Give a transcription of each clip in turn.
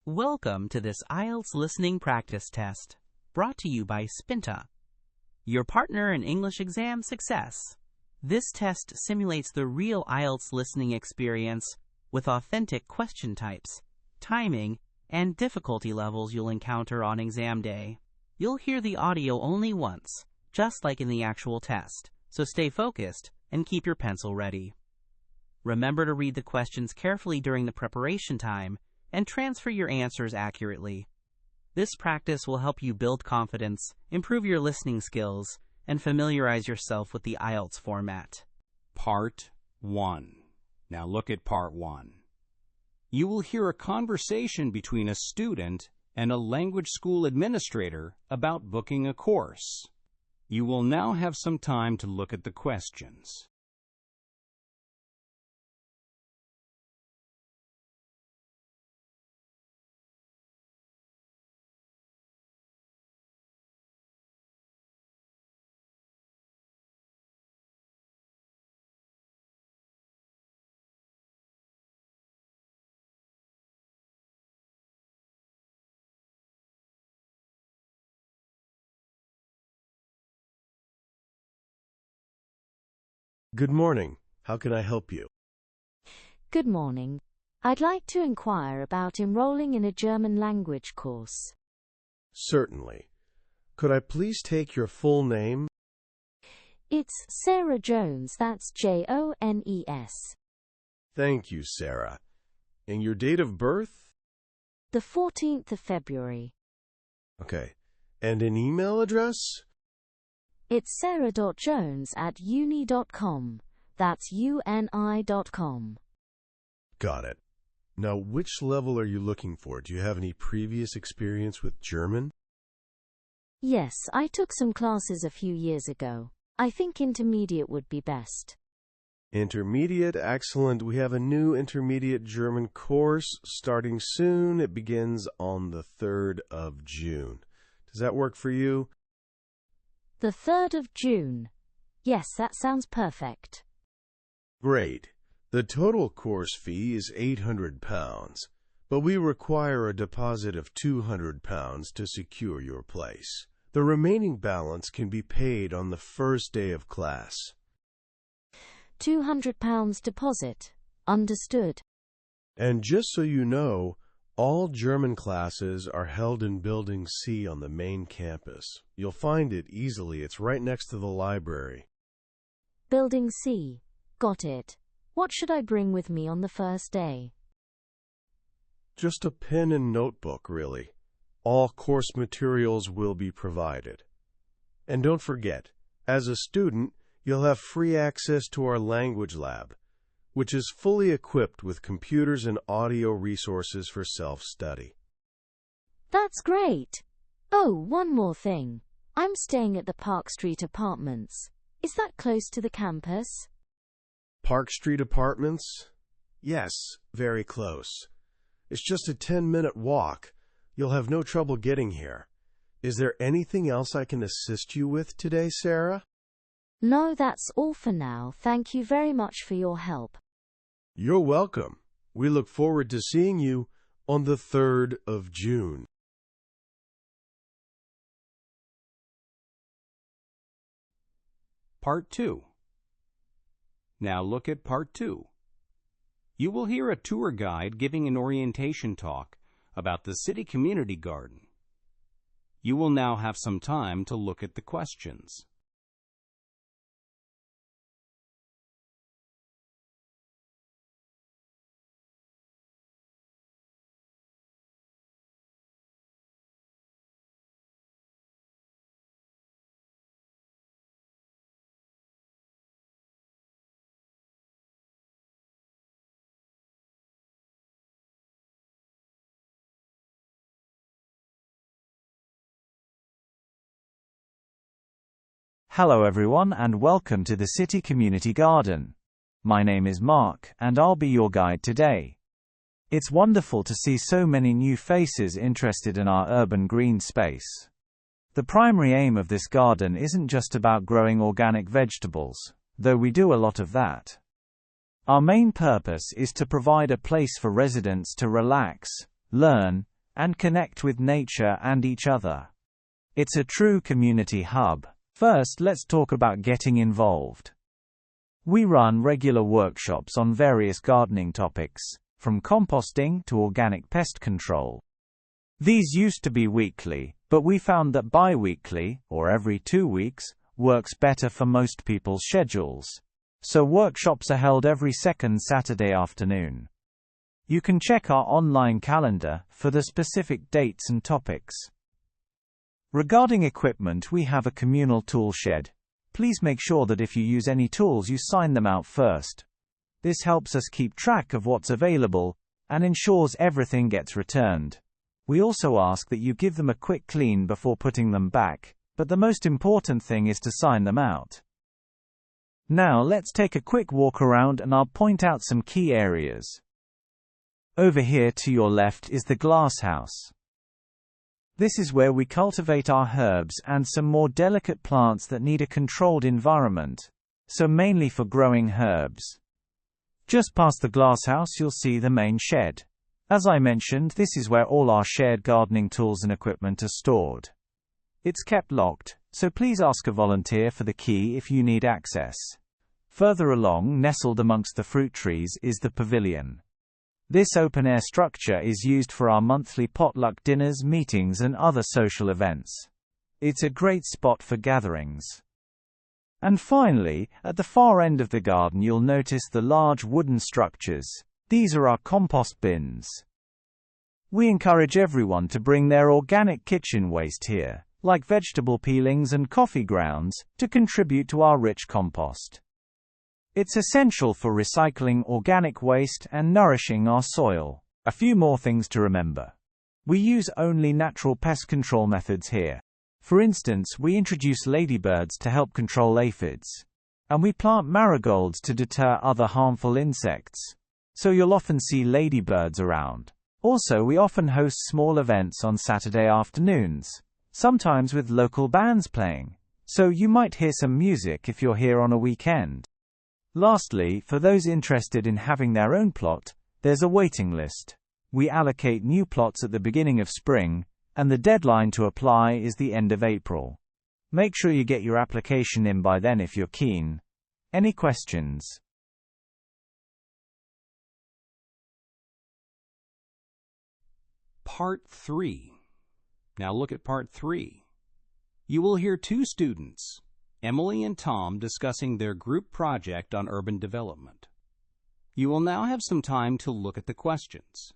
Welcome to this IELTS Listening Practice Test, brought to you by Spinta, your partner in English exam success. This test simulates the real IELTS listening experience with authentic question types, timing, and difficulty levels you'll encounter on exam day. You'll hear the audio only once, just like in the actual test, so stay focused and keep your pencil ready. Remember to read the questions carefully during the preparation time and transfer your answers accurately. This practice will help you build confidence, improve your listening skills, and familiarize yourself with the IELTS format. Part 1. Now look at Part 1. You will hear a conversation between a student and a language school administrator about booking a course. You will now have some time to look at the questions. Good morning. How can I help you? Good morning. I'd like to inquire about enrolling in a German language course. Certainly. Could I please take your full name? It's Sarah Jones, that's Jones. Thank you, Sarah. And your date of birth? The 14th of February. Okay. And an email address? It's sarah.jones@uni.com. That's uni.com. Got it. Now, which level are you looking for? Do you have any previous experience with German? Yes, I took some classes a few years ago. I think intermediate would be best. Intermediate, excellent. We have a new intermediate German course starting soon. It begins on the 3rd of June. Does that work for you? The 3rd of June. Yes, that sounds perfect. Great. The total course fee is £800, but we require a deposit of £200 to secure your place. The remaining balance can be paid on the first day of class. £200 deposit. Understood. And just so you know, all German classes are held in Building C on the main campus. You'll find it easily. It's right next to the library. Building C. Got it. What should I bring with me on the first day? Just a pen and notebook, really. All course materials will be provided. And don't forget, as a student, you'll have free access to our language lab, which is fully equipped with computers and audio resources for self-study. That's great. Oh, one more thing. I'm staying at the Park Street Apartments. Is that close to the campus? Park Street Apartments? Yes, very close. It's just a 10-minute walk. You'll have no trouble getting here. Is there anything else I can assist you with today, Sarah? No, that's all for now. Thank you very much for your help. You're welcome. We look forward to seeing you on the 3rd of June. Part 2. Now look at Part 2. You will hear a tour guide giving an orientation talk about the City Community Garden. You will now have some time to look at the questions. Hello everyone and welcome to the City Community Garden. My name is Mark and I'll be your guide today. It's wonderful to see so many new faces interested in our urban green space. The primary aim of this garden isn't just about growing organic vegetables, though we do a lot of that. Our main purpose is to provide a place for residents to relax, learn, and connect with nature and each other. It's a true community hub. First, let's talk about getting involved. We run regular workshops on various gardening topics, from composting to organic pest control. These used to be weekly, but we found that bi-weekly, or every 2 weeks, works better for most people's schedules. So workshops are held every second Saturday afternoon. You can check our online calendar for the specific dates and topics. Regarding equipment, we have a communal tool shed. Please make sure that if you use any tools, you sign them out first. This helps us keep track of what's available and ensures everything gets returned. We also ask that you give them a quick clean before putting them back, but the most important thing is to sign them out. Now let's take a quick walk around and I'll point out some key areas. Over here to your left is the glasshouse. This is where we cultivate our herbs and some more delicate plants that need a controlled environment, so mainly for growing herbs. Just past the glasshouse you'll see the main shed. As I mentioned, this is where all our shared gardening tools and equipment are stored. It's kept locked, so please ask a volunteer for the key if you need access. Further along, nestled amongst the fruit trees, is the pavilion. This open-air structure is used for our monthly potluck dinners, meetings and other social events. It's a great spot for gatherings. And finally, at the far end of the garden you'll notice the large wooden structures. These are our compost bins. We encourage everyone to bring their organic kitchen waste here, like vegetable peelings and coffee grounds, to contribute to our rich compost. It's essential for recycling organic waste and nourishing our soil. A few more things to remember. We use only natural pest control methods here. For instance, we introduce ladybirds to help control aphids. And we plant marigolds to deter other harmful insects. So you'll often see ladybirds around. Also, we often host small events on Saturday afternoons, sometimes with local bands playing. So you might hear some music if you're here on a weekend. Lastly, for those interested in having their own plot, there's a waiting list. We allocate new plots at the beginning of spring, and the deadline to apply is the end of April. Make sure you get your application in by then if you're keen. Any questions? Part 3. Now look at Part 3. You will hear 2 students, Emily and Tom, discussing their group project on urban development. You will now have some time to look at the questions.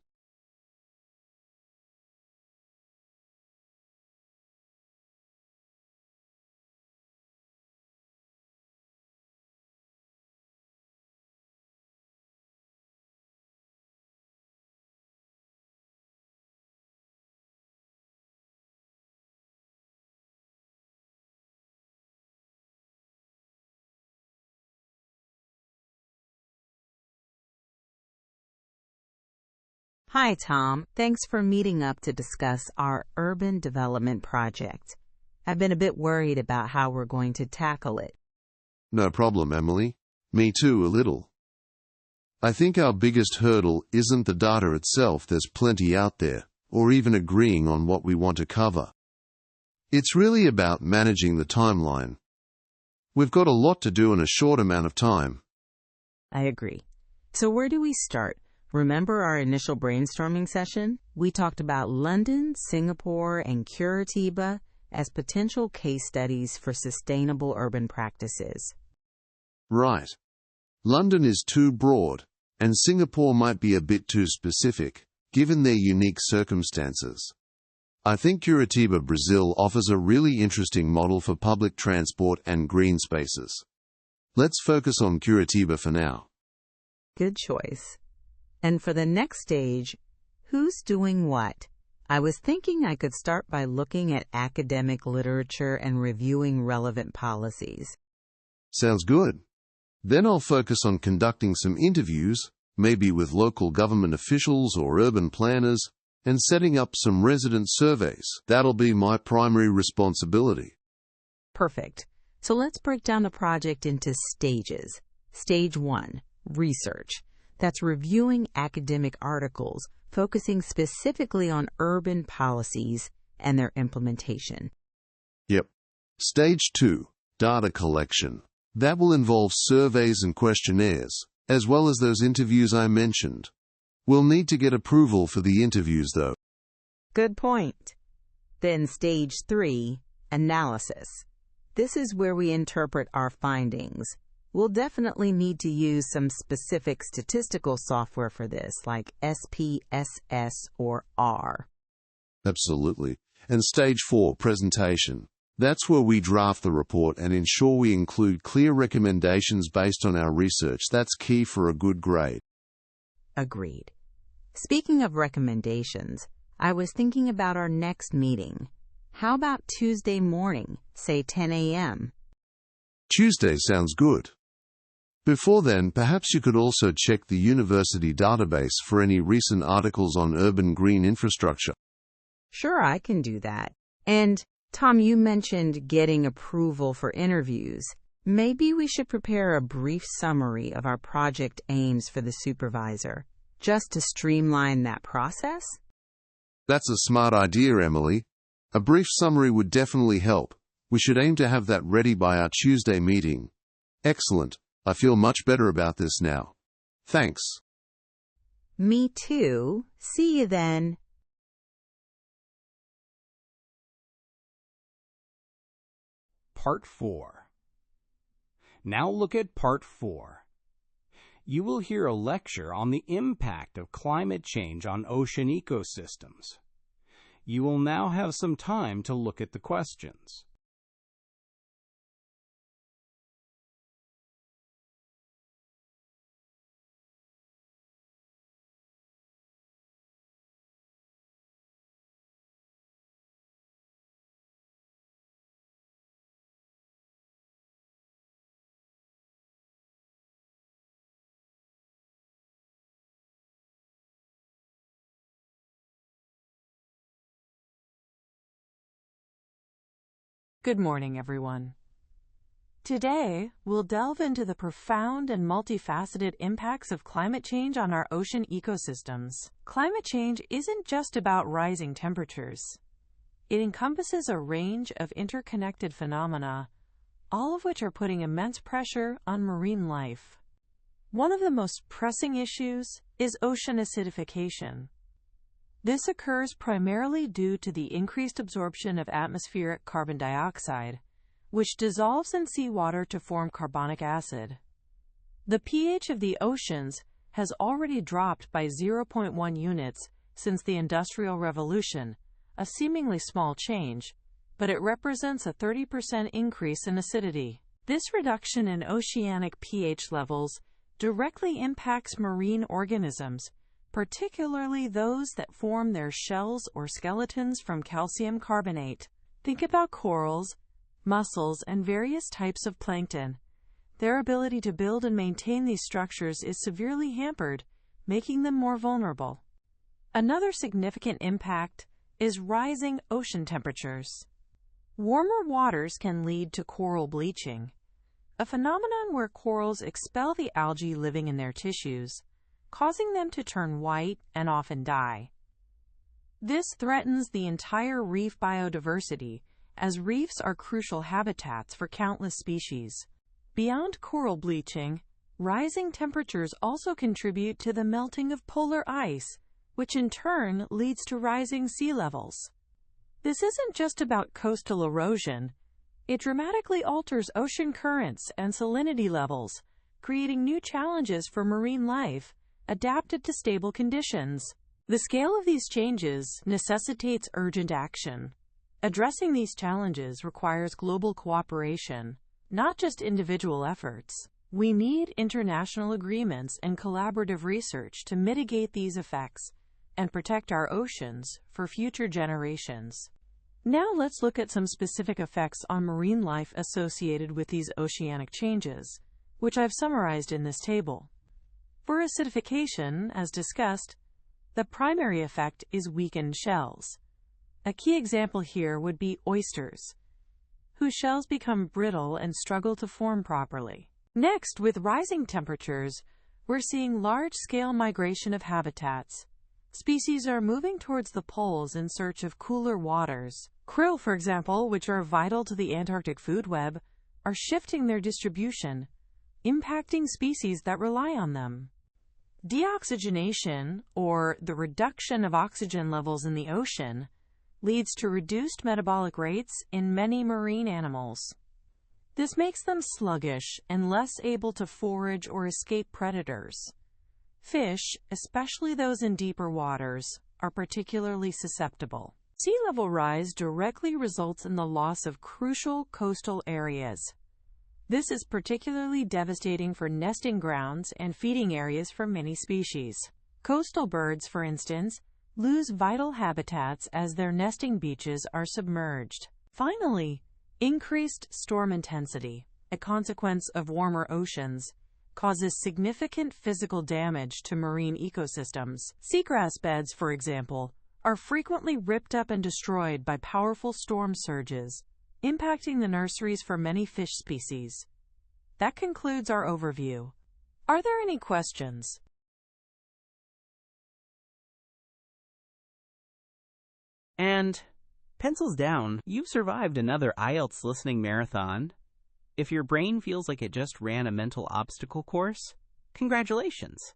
Hi, Tom. Thanks for meeting up to discuss our urban development project. I've been a bit worried about how we're going to tackle it. No problem, Emily. Me too, a little. I think our biggest hurdle isn't the data itself, there's plenty out there, or even agreeing on what we want to cover. It's really about managing the timeline. We've got a lot to do in a short amount of time. I agree. So where do we start? Remember our initial brainstorming session? We talked about London, Singapore, and Curitiba as potential case studies for sustainable urban practices. Right. London is too broad, and Singapore might be a bit too specific, given their unique circumstances. I think Curitiba, Brazil offers a really interesting model for public transport and green spaces. Let's focus on Curitiba for now. Good choice. And for the next stage, who's doing what? I was thinking I could start by looking at academic literature and reviewing relevant policies. Sounds good. Then I'll focus on conducting some interviews, maybe with local government officials or urban planners, and setting up some resident surveys. That'll be my primary responsibility. Perfect. So let's break down the project into stages. Stage 1, research. That's reviewing academic articles, focusing specifically on urban policies and their implementation. Yep. Stage 2, data collection. That will involve surveys and questionnaires, as well as those interviews I mentioned. We'll need to get approval for the interviews, though. Good point. Then Stage 3, analysis. This is where we interpret our findings. We'll definitely need to use some specific statistical software for this, like SPSS or R. Absolutely. And Stage 4, presentation. That's where we draft the report and ensure we include clear recommendations based on our research. That's key for a good grade. Agreed. Speaking of recommendations, I was thinking about our next meeting. How about Tuesday morning, say 10 a.m.? Tuesday sounds good. Before then, perhaps you could also check the university database for any recent articles on urban green infrastructure. Sure, I can do that. And, Tom, you mentioned getting approval for interviews. Maybe we should prepare a brief summary of our project aims for the supervisor, just to streamline that process? That's a smart idea, Emily. A brief summary would definitely help. We should aim to have that ready by our Tuesday meeting. Excellent. I feel much better about this now. Thanks. Me too. See you then. Part 4. Now look at Part 4. You will hear a lecture on the impact of climate change on ocean ecosystems. You will now have some time to look at the questions. Good morning, everyone. Today, we'll delve into the profound and multifaceted impacts of climate change on our ocean ecosystems. Climate change isn't just about rising temperatures. It encompasses a range of interconnected phenomena, all of which are putting immense pressure on marine life. One of the most pressing issues is ocean acidification. This occurs primarily due to the increased absorption of atmospheric carbon dioxide, which dissolves in seawater to form carbonic acid. The pH of the oceans has already dropped by 0.1 units since the Industrial Revolution, a seemingly small change, but it represents a 30% increase in acidity. This reduction in oceanic pH levels directly impacts marine organisms, particularly those that form their shells or skeletons from calcium carbonate. Think about corals, mussels, and various types of plankton. Their ability to build and maintain these structures is severely hampered, making them more vulnerable. Another significant impact is rising ocean temperatures. Warmer waters can lead to coral bleaching, a phenomenon where corals expel the algae living in their tissues, causing them to turn white and often die. This threatens the entire reef biodiversity, as reefs are crucial habitats for countless species. Beyond coral bleaching, rising temperatures also contribute to the melting of polar ice, which in turn leads to rising sea levels. This isn't just about coastal erosion. It dramatically alters ocean currents and salinity levels, creating new challenges for marine life adapted to stable conditions. The scale of these changes necessitates urgent action. Addressing these challenges requires global cooperation, not just individual efforts. We need international agreements and collaborative research to mitigate these effects and protect our oceans for future generations. Now let's look at some specific effects on marine life associated with these oceanic changes, which I've summarized in this table. For acidification, as discussed, the primary effect is weakened shells. A key example here would be oysters, whose shells become brittle and struggle to form properly. Next, with rising temperatures, we're seeing large-scale migration of habitats. Species are moving towards the poles in search of cooler waters. Krill, for example, which are vital to the Antarctic food web, are shifting their distribution, impacting species that rely on them. Deoxygenation, or the reduction of oxygen levels in the ocean, leads to reduced metabolic rates in many marine animals. This makes them sluggish and less able to forage or escape predators. Fish, especially those in deeper waters, are particularly susceptible. Sea level rise directly results in the loss of crucial coastal areas. This is particularly devastating for nesting grounds and feeding areas for many species. Coastal birds, for instance, lose vital habitats as their nesting beaches are submerged. Finally, increased storm intensity, a consequence of warmer oceans, causes significant physical damage to marine ecosystems. Seagrass beds, for example, are frequently ripped up and destroyed by powerful storm surges, impacting the nurseries for many fish species. That concludes our overview. Are there any questions? And pencils down, you've survived another IELTS listening marathon. If your brain feels like it just ran a mental obstacle course, congratulations.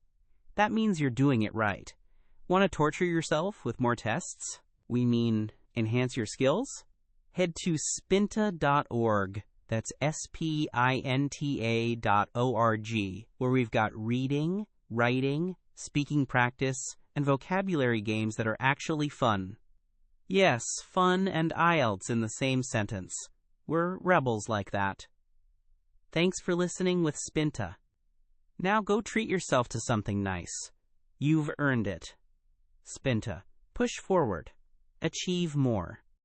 That means you're doing it right. Want to torture yourself with more tests? We mean enhance your skills? Head to Spinta.org. That's Spinta.org, where we've got reading, writing, speaking practice, and vocabulary games that are actually fun. Yes, fun and IELTS in the same sentence. We're rebels like that. Thanks for listening with Spinta. Now go treat yourself to something nice. You've earned it. Spinta. Push forward. Achieve more.